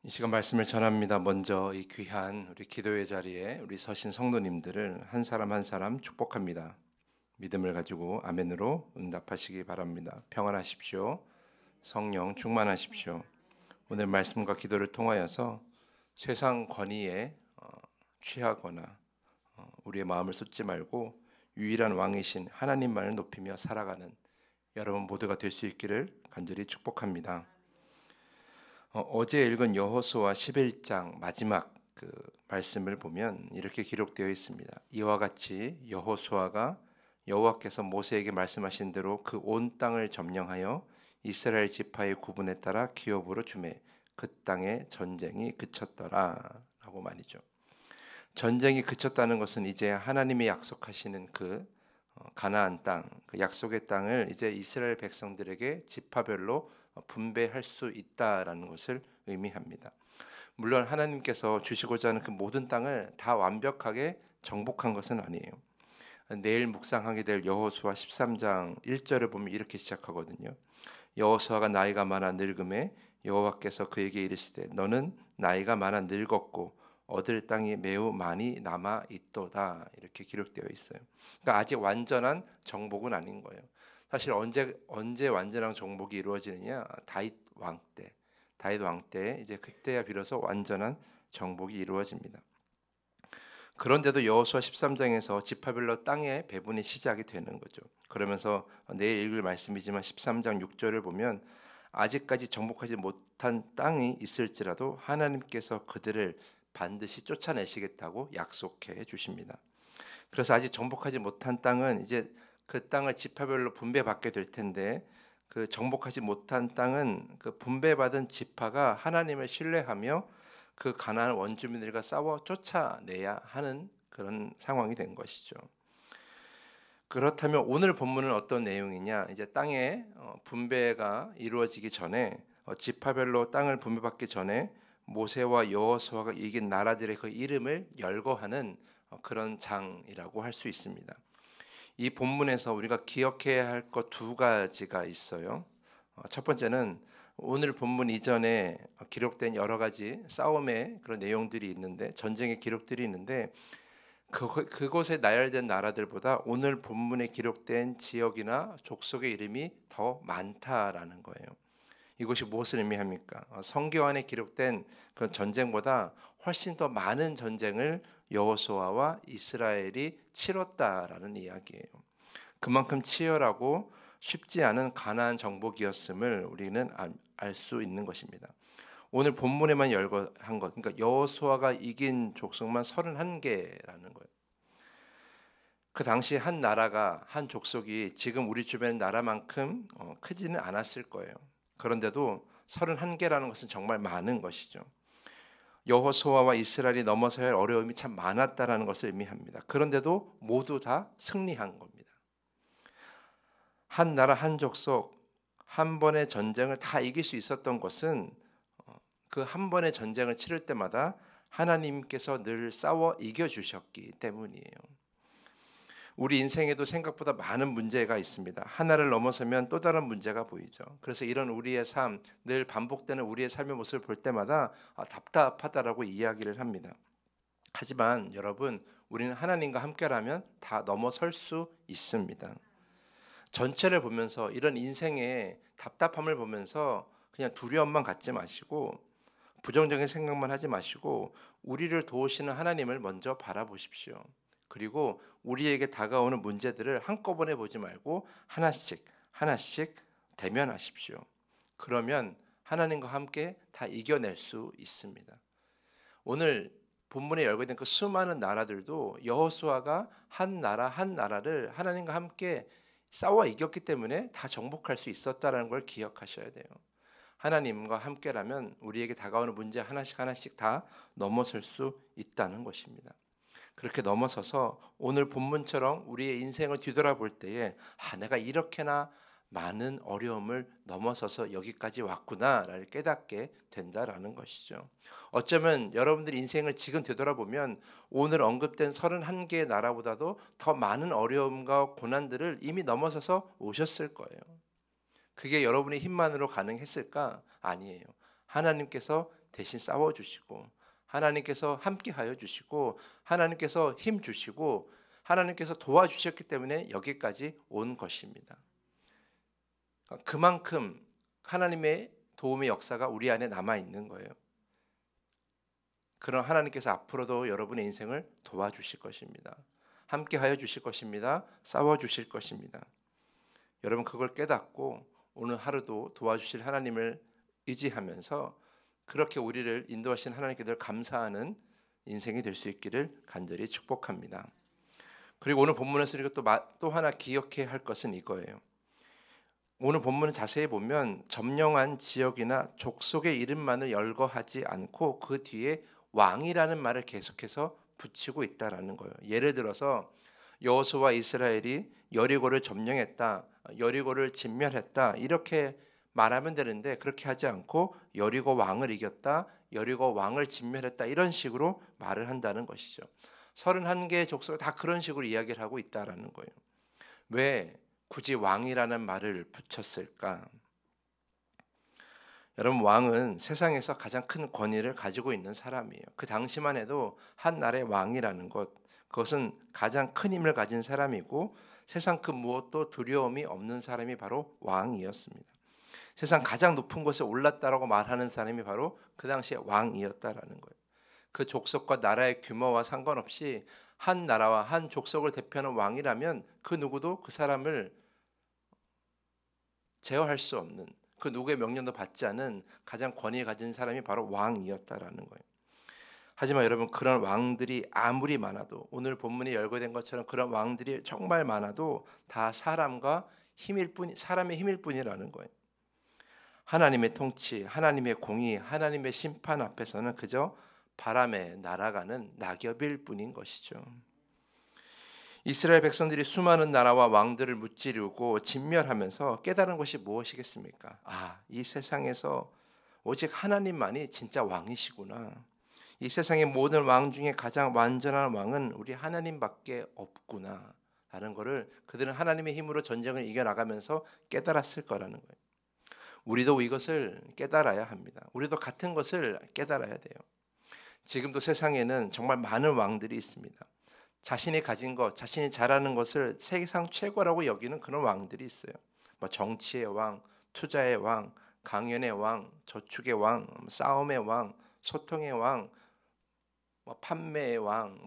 이 시간 말씀을 전합니다. 먼저 이 귀한 우리 기도의 자리에 우리 서신 성도님들을 한 사람 한 사람 축복합니다. 믿음을 가지고 아멘으로 응답하시기 바랍니다. 평안하십시오. 성령 충만하십시오. 오늘 말씀과 기도를 통하여서 세상 권위에 취하거나 우리의 마음을 쏟지 말고 유일한 왕이신 하나님만을 높이며 살아가는 여러분 모두가 될 수 있기를 간절히 축복합니다. 어제 읽은 여호수아 11장 마지막 그 말씀을 보면 이렇게 기록되어 있습니다. 이와 같이 여호수아가 여호와께서 모세에게 말씀하신 대로 그 온 땅을 점령하여 이스라엘 지파의 구분에 따라 기업으로 주매 그 땅에 전쟁이 그쳤더라라고 말이죠. 전쟁이 그쳤다는 것은 이제 하나님이 약속하시는 그 가나안 땅, 그 약속의 땅을 이제 이스라엘 백성들에게 지파별로 분배할 수 있다라는 것을 의미합니다. 물론 하나님께서 주시고자 하는 그 모든 땅을 다 완벽하게 정복한 것은 아니에요. 내일 묵상하게 될 여호수아 13장 1절을 보면 이렇게 시작하거든요. 여호수아가 나이가 많아 늙음에 여호와께서 그에게 이르시되 너는 나이가 많아 늙었고 얻을 땅이 매우 많이 남아 있도다 이렇게 기록되어 있어요. 그러니까 아직 완전한 정복은 아닌 거예요. 사실 언제 완전한 정복이 이루어지느냐? 다윗 왕 때 이제 그때야 비로소 완전한 정복이 이루어집니다. 그런데도 여호수아 13장에서 지파별로 땅의 배분이 시작이 되는 거죠. 그러면서 내일 읽을 말씀이지만 13장 6절을 보면 아직까지 정복하지 못한 땅이 있을지라도 하나님께서 그들을 반드시 쫓아내시겠다고 약속해 주십니다. 그래서 아직 정복하지 못한 땅은 이제 그 땅을 지파별로 분배받게 될 텐데 그 정복하지 못한 땅은 그 분배받은 지파가 하나님을 신뢰하며 그 가나안 원주민들과 싸워 쫓아내야 하는 그런 상황이 된 것이죠. 그렇다면 오늘 본문은 어떤 내용이냐? 이제 땅의 분배가 이루어지기 전에 지파별로 땅을 분배받기 전에 모세와 여호수아가 이긴 나라들의 그 이름을 열거하는 그런 장이라고 할 수 있습니다. 이 본문에서 우리가 기억해야 할 것 두 가지가 있어요. 첫 번째는 오늘 본문 이전에 기록된 여러 가지 싸움의 그런 내용들이 있는데 전쟁의 기록들이 있는데 그곳에 나열된 나라들보다 오늘 본문에 기록된 지역이나 족속의 이름이 더 많다라는 거예요. 이것이 무엇을 의미합니까? 성경 안에 기록된 그 전쟁보다 훨씬 더 많은 전쟁을 여호수아와 이스라엘이 치렀다라는 이야기예요. 그만큼 치열하고 쉽지 않은 가나안 정복이었음을 우리는 알 수 있는 것입니다. 오늘 본문에만 열거한 것, 그러니까 여호수아가 이긴 족속만 31개라는 거예요. 그 당시 한 나라가 한 족속이 지금 우리 주변 나라만큼 크지는 않았을 거예요. 그런데도 31개라는 것은 정말 많은 것이죠. 여호수아와 이스라엘이 넘어서야 할 어려움이 참 많았다라는 것을 의미합니다. 그런데도 모두 다 승리한 겁니다. 한 나라 한 족속 한 번의 전쟁을 다 이길 수 있었던 것은 그 한 번의 전쟁을 치를 때마다 하나님께서 늘 싸워 이겨주셨기 때문이에요. 우리 인생에도 생각보다 많은 문제가 있습니다. 하나를 넘어서면 또 다른 문제가 보이죠. 그래서 이런 우리의 삶, 늘 반복되는 우리의 삶의 모습을 볼 때마다 답답하다라고 이야기를 합니다. 하지만 여러분, 우리는 하나님과 함께라면 다 넘어설 수 있습니다. 전체를 보면서 이런 인생의 답답함을 보면서 그냥 두려움만 갖지 마시고 부정적인 생각만 하지 마시고 우리를 도우시는 하나님을 먼저 바라보십시오. 그리고 우리에게 다가오는 문제들을 한꺼번에 보지 말고 하나씩 하나씩 대면하십시오. 그러면 하나님과 함께 다 이겨낼 수 있습니다. 오늘 본문에 열거된 그 수많은 나라들도 여호수아가 한 나라 한 나라를 하나님과 함께 싸워 이겼기 때문에 다 정복할 수 있었다는 걸 기억하셔야 돼요. 하나님과 함께라면 우리에게 다가오는 문제 하나씩 하나씩 다 넘어설 수 있다는 것입니다. 그렇게 넘어서서 오늘 본문처럼 우리의 인생을 뒤돌아볼 때에 내가 이렇게나 많은 어려움을 넘어서서 여기까지 왔구나를 깨닫게 된다라는 것이죠. 어쩌면 여러분들 인생을 지금 되돌아보면 오늘 언급된 31개의 나라보다도 더 많은 어려움과 고난들을 이미 넘어서서 오셨을 거예요. 그게 여러분의 힘만으로 가능했을까? 아니에요. 하나님께서 대신 싸워주시고 하나님께서 함께하여 주시고 하나님께서 힘 주시고 하나님께서 도와주셨기 때문에 여기까지 온 것입니다. 그만큼 하나님의 도움의 역사가 우리 안에 남아 있는 거예요. 그런 하나님께서 앞으로도 여러분의 인생을 도와주실 것입니다. 함께하여 주실 것입니다. 싸워주실 것입니다. 여러분 그걸 깨닫고 오늘 하루도 도와주실 하나님을 의지하면서 그렇게 우리를 인도하신 하나님께 늘 감사하는 인생이 될 수 있기를 간절히 축복합니다. 그리고 오늘 본문에서 우리가 또 하나 기억해야 할 것은 이거예요. 오늘 본문을 자세히 보면 점령한 지역이나 족속의 이름만을 열거하지 않고 그 뒤에 왕이라는 말을 계속해서 붙이고 있다라는 거예요. 예를 들어서 여호수아와 이스라엘이 여리고를 점령했다, 여리고를 진멸했다 이렇게 말하면 되는데 그렇게 하지 않고 여리고 왕을 이겼다, 여리고 왕을 진멸했다 이런 식으로 말을 한다는 것이죠. 31개의 족속을 다 그런 식으로 이야기를 하고 있다라는 거예요. 왜 굳이 왕이라는 말을 붙였을까? 여러분 왕은 세상에서 가장 큰 권위를 가지고 있는 사람이에요. 그 당시만 해도 한 나라의 왕이라는 것, 그것은 가장 큰 힘을 가진 사람이고 세상 그 무엇도 두려움이 없는 사람이 바로 왕이었습니다. 세상 가장 높은 곳에 올랐다라고 말하는 사람이 바로 그 당시에 왕이었다라는 거예요. 그 족속과 나라의 규모와 상관없이 한 나라와 한 족속을 대표하는 왕이라면 그 누구도 그 사람을 제어할 수 없는, 그 누구의 명령도 받지 않은 가장 권위를 가진 사람이 바로 왕이었다라는 거예요. 하지만 여러분 그런 왕들이 아무리 많아도 오늘 본문이 열거된 것처럼 그런 왕들이 정말 많아도 다 사람의 힘일 뿐이라는 거예요. 하나님의 통치, 하나님의 공의, 하나님의 심판 앞에서는 그저 바람에 날아가는 낙엽일 뿐인 것이죠. 이스라엘 백성들이 수많은 나라와 왕들을 무찌르고 진멸하면서 깨달은 것이 무엇이겠습니까? 이 세상에서 오직 하나님만이 진짜 왕이시구나. 이 세상의 모든 왕 중에 가장 완전한 왕은 우리 하나님밖에 없구나 라는 것을 그들은 하나님의 힘으로 전쟁을 이겨나가면서 깨달았을 거라는 거예요. 우리도 이것을 깨달아야 합니다. 우리도 같은 것을 깨달아야 돼요. 지금도 세상에는 정말 많은 왕들이 있습니다. 자신이 가진 것, 자신이 잘하는 것을 세상 최고라고 여기는 그런 왕들이 있어요. 정치의 왕, 투자의 왕, 강연의 왕, 저축의 왕, 싸움의 왕, 소통의 왕, 판매의 왕,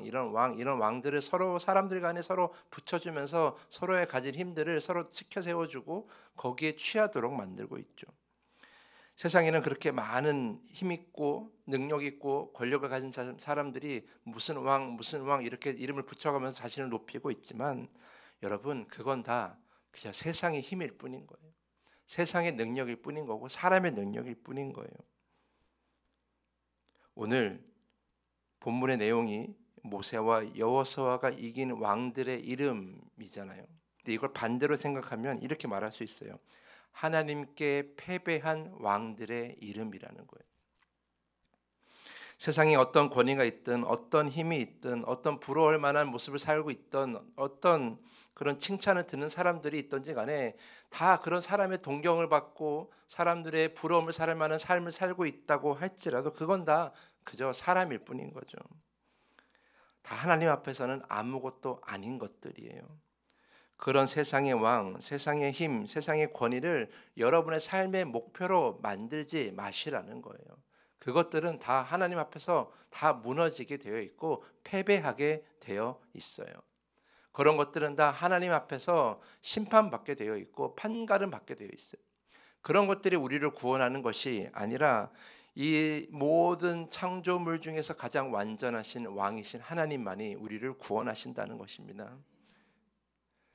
이런 왕들을 서로 사람들 간에 서로 붙여주면서 서로의 가진 힘들을 서로 지켜 세워주고 거기에 취하도록 만들고 있죠. 세상에는 그렇게 많은 힘 있고 능력 있고 권력을 가진 사람들이 무슨 왕 이렇게 이름을 붙여가면서 자신을 높이고 있지만 여러분 그건 다 그냥 세상의 힘일 뿐인 거예요. 세상의 능력일 뿐인 거고 사람의 능력일 뿐인 거예요. 오늘 본문의 내용이 모세와 여호수아가 이긴 왕들의 이름이잖아요. 근데 이걸 반대로 생각하면 이렇게 말할 수 있어요. 하나님께 패배한 왕들의 이름이라는 거예요. 세상에 어떤 권위가 있든 어떤 힘이 있든 어떤 부러울 만한 모습을 살고 있던 어떤 그런 칭찬을 듣는 사람들이 있던지 간에 다 그런 사람의 동경을 받고 사람들의 부러움을 살 만한 삶을 살고 있다고 할지라도 그건 다 그저 사람일 뿐인 거죠. 다 하나님 앞에서는 아무것도 아닌 것들이에요. 그런 세상의 왕, 세상의 힘, 세상의 권위를 여러분의 삶의 목표로 만들지 마시라는 거예요. 그것들은 다 하나님 앞에서 다 무너지게 되어 있고 패배하게 되어 있어요. 그런 것들은 다 하나님 앞에서 심판받게 되어 있고 판가름 받게 되어 있어요. 그런 것들이 우리를 구원하는 것이 아니라 이 모든 창조물 중에서 가장 완전하신 왕이신 하나님만이 우리를 구원하신다는 것입니다.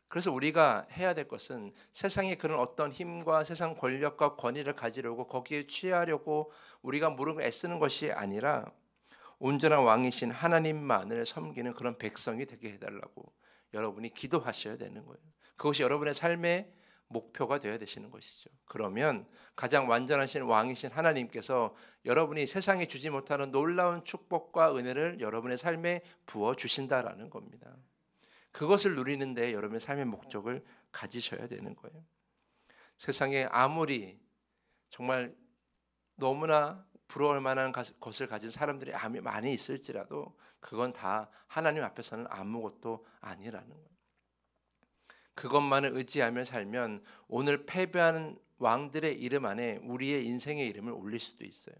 그래서 우리가 해야 될 것은 세상에 그런 어떤 힘과 세상 권력과 권위를 가지려고 거기에 취하려고 우리가 무릎을 애쓰는 것이 아니라 온전한 왕이신 하나님만을 섬기는 그런 백성이 되게 해달라고 여러분이 기도하셔야 되는 거예요. 그것이 여러분의 삶의 목표가 되어야 되시는 것이죠. 그러면 가장 완전하신 왕이신 하나님께서 여러분이 세상에 주지 못하는 놀라운 축복과 은혜를 여러분의 삶에 부어 주신다라는 겁니다. 그것을 누리는데 여러분의 삶의 목적을 가지셔야 되는 거예요. 세상에 아무리 정말 너무나 부러울 만한 것을 가진 사람들이 많이 있을지라도 그건 다 하나님 앞에서는 아무것도 아니라는 거예요. 그것만을 의지하며 살면 오늘 패배하는 왕들의 이름 안에 우리의 인생의 이름을 올릴 수도 있어요.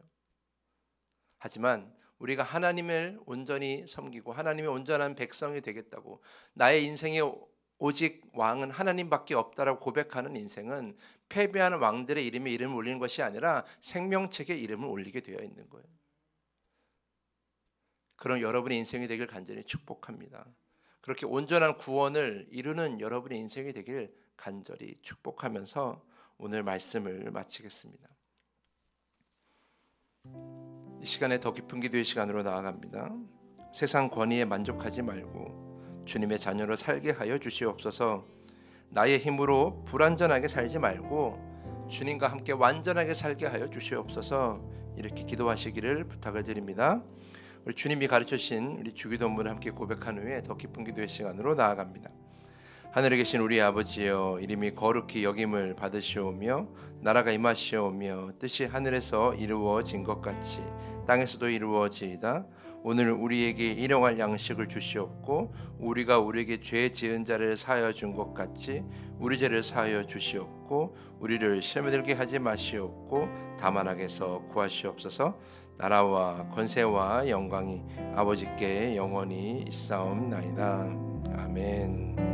하지만 우리가 하나님을 온전히 섬기고 하나님의 온전한 백성이 되겠다고 나의 인생의 오직 왕은 하나님밖에 없다라고 고백하는 인생은 패배하는 왕들의 이름을 올리는 것이 아니라 생명책의 이름을 올리게 되어 있는 거예요. 그런 여러분의 인생이 되길 간절히 축복합니다. 그렇게 온전한 구원을 이루는 여러분의 인생이 되길 간절히 축복하면서 오늘 말씀을 마치겠습니다. 이 시간에 더 깊은 기도의 시간으로 나아갑니다. 세상 권위에 만족하지 말고 주님의 자녀로 살게 하여 주시옵소서. 나의 힘으로 불완전하게 살지 말고 주님과 함께 완전하게 살게 하여 주시옵소서. 이렇게 기도하시기를 부탁을 드립니다. 우리 주님이 가르쳐주신 우리 주기도문을 함께 고백한 후에 더 깊은 기도의 시간으로 나아갑니다. 하늘에 계신 우리 아버지여, 이름이 거룩히 여김을 받으시오며 나라가 임하시오며 뜻이 하늘에서 이루어진 것 같이 땅에서도 이루어지이다. 오늘 우리에게 일용할 양식을 주시옵고 우리가 우리에게 죄 지은 자를 사하여 준 것 같이 우리 죄를 사하여 주시옵고 우리를 시험에 들게 하지 마시옵고 다만 악에서 구하시옵소서. 나라와 권세와 영광이 아버지께 영원히 있사옵나이다. 아멘.